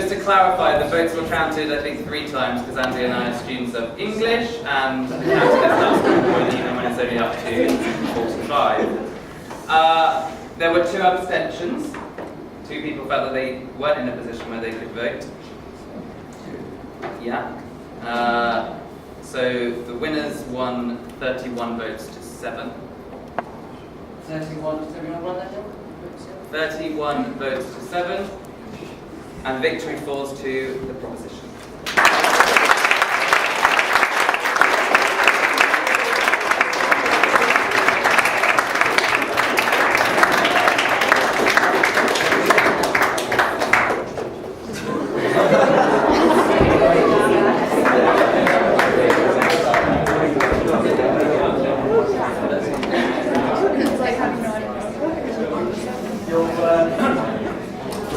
just to clarify, the votes were counted, I think, 3 times, because Andy and I are students of English, and counted as last point even when it's only up to 45. There were 2 abstentions. 2 people felt that they weren't in a position where they could vote. Yeah. So the winners won 31 votes to 7. 31, does everyone run that down? 31 votes to 7. And victory falls to the proposition.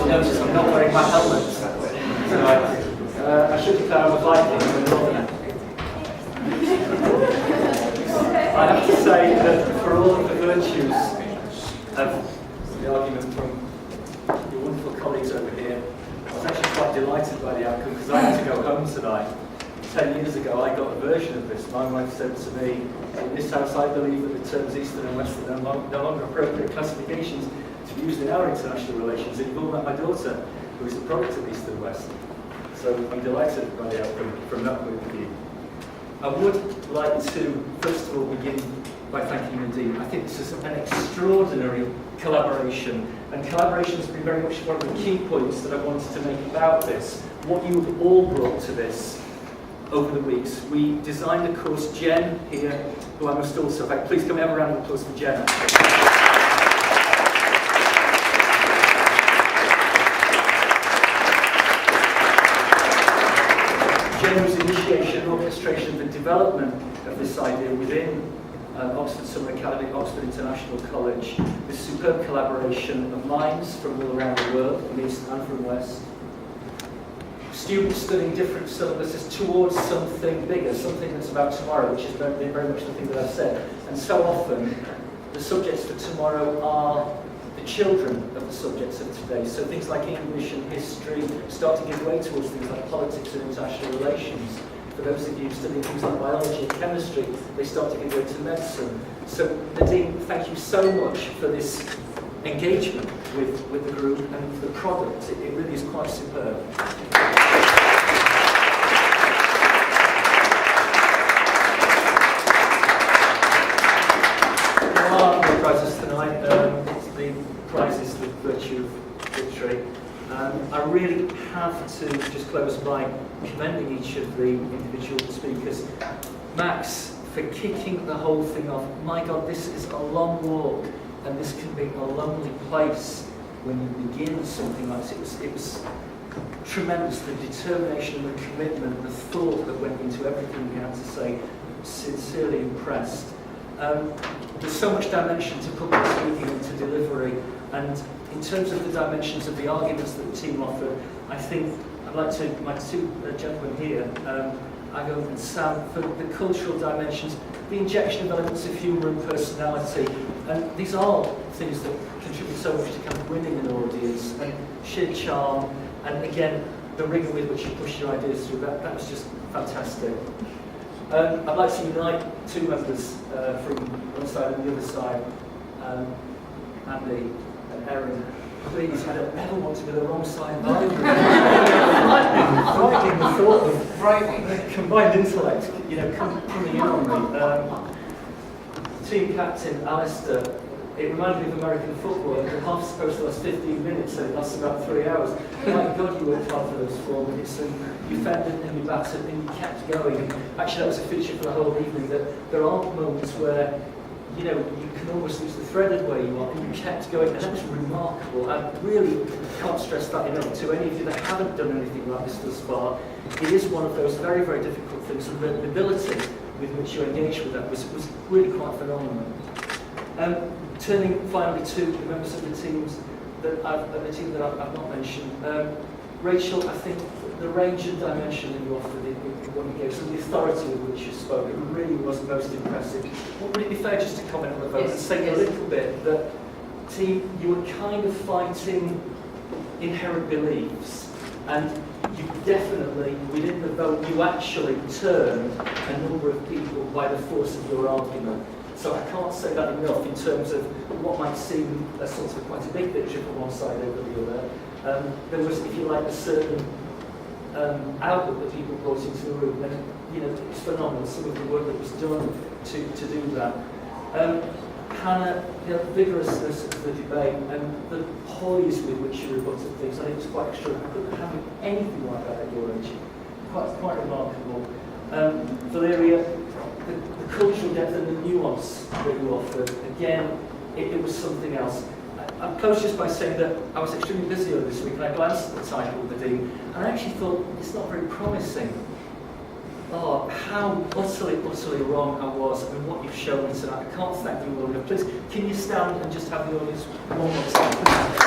Notice I'm not wearing my helmet. I should declare I'm a Viking and a Northerner. I have to say that for all of the virtues of the argument from your wonderful colleagues over here, I was actually quite delighted by the outcome because I had to go home tonight. 10 years ago I got a version of this. My wife said to me, in this house I believe that the terms Eastern and Western are no longer appropriate classifications to be used in our international relations. And you've all met my daughter, who is a product of East and West. So I'm delighted by the outcome from that point of view. I would like to, first of all, begin by thanking you indeed. I think this is an extraordinary collaboration, and collaboration has been very much one of the key points that I wanted to make about this. What you have all brought to this over the weeks. We designed a course, Jen here, who I must also thank. Please can we have a round of applause for Jen? Jen's initiation and orchestration of the development of this idea within Oxford Summer Academy, Oxford International College, this superb collaboration of minds from all around the world, from East and from West. Students studying different syllabuses towards something bigger, something that's about tomorrow, which is very much the thing that I've said. And so often, the subjects for tomorrow are the children of the subjects of today. So things like English and history start to give way towards things like politics and international relations. For those of you studying things like biology and chemistry, they start to give way to medicine. So Nadine, thank you so much for this engagement with the group and the product. It really is quite superb. There are no prizes tonight. The prizes with virtue of victory. I really have to just close by commending each of the individual speakers. Max, for kicking the whole thing off. My God, this is a long walk, and this can be a lonely place when you begin something like this. It was tremendous, the determination and the commitment, the thought that went into everything you had to say. Sincerely impressed. There's so much dimension to public speaking and to delivery, and in terms of the dimensions of the arguments that the team offered, I think I'd like to, my 2 gentlemen here, Ago and Sam, for the cultural dimensions, the injection of elements of humour and personality, and these are things that contribute so much to kind of winning an audience, and sheer charm, and again, the rigour with which you push your ideas through, that was just fantastic. I'd like to unite 2 members from one side and the other side, Andy and Erin. Please, I don't ever want to be the wrong side of the argument. Frightening the thought of combined intellect, you know, coming in on me. Team captain Alistair, it reminded me of American football. The half's supposed to last 15 minutes, so it lasts about 3 hours. My God, you worked hard for those 4 minutes, and you fended and you battered and you kept going. And actually, that was a feature for the whole evening, that there are moments where, you know, you can almost lose the thread of where you are, and you kept going, and that was remarkable. I really can't stress that enough to any of you that haven't done anything like this thus far. It is one of those very, very difficult things, and the ability with which you engaged with that was really quite phenomenal. Turning finally to the members of the teams that I've not mentioned. Rachel, I think the range and dimension that you offered in what you gave, so the authority with which you spoke, it really was most impressive. Would it be fair just to comment on the vote and say a little bit that, team, you were kind of fighting inherent beliefs, And you definitely, within the vote, you actually turned a number of people by the force of your argument. So I can't say that enough in terms of what might seem a sort of quite a big victory from one side over the other. There was, if you like, a certain outlook that people brought into the room, and you know, it's phenomenal. Some of the work that was done to do that. Hannah, the vigorousness of the debate and the poise with which you rebutted things, I think it was quite extraordinary. I couldn't have anything like that at your age. Quite remarkable. Valeria, the cultural depth and the nuance that you offered, again, it was something else. I'm close just by saying that I was extremely busy over this week and I glanced at the title of the Dean and I actually thought it's not very promising. Oh, how utterly wrong I was and what you've shown me tonight. I can't thank you all enough. Please, can you stand and just have the audience one more time?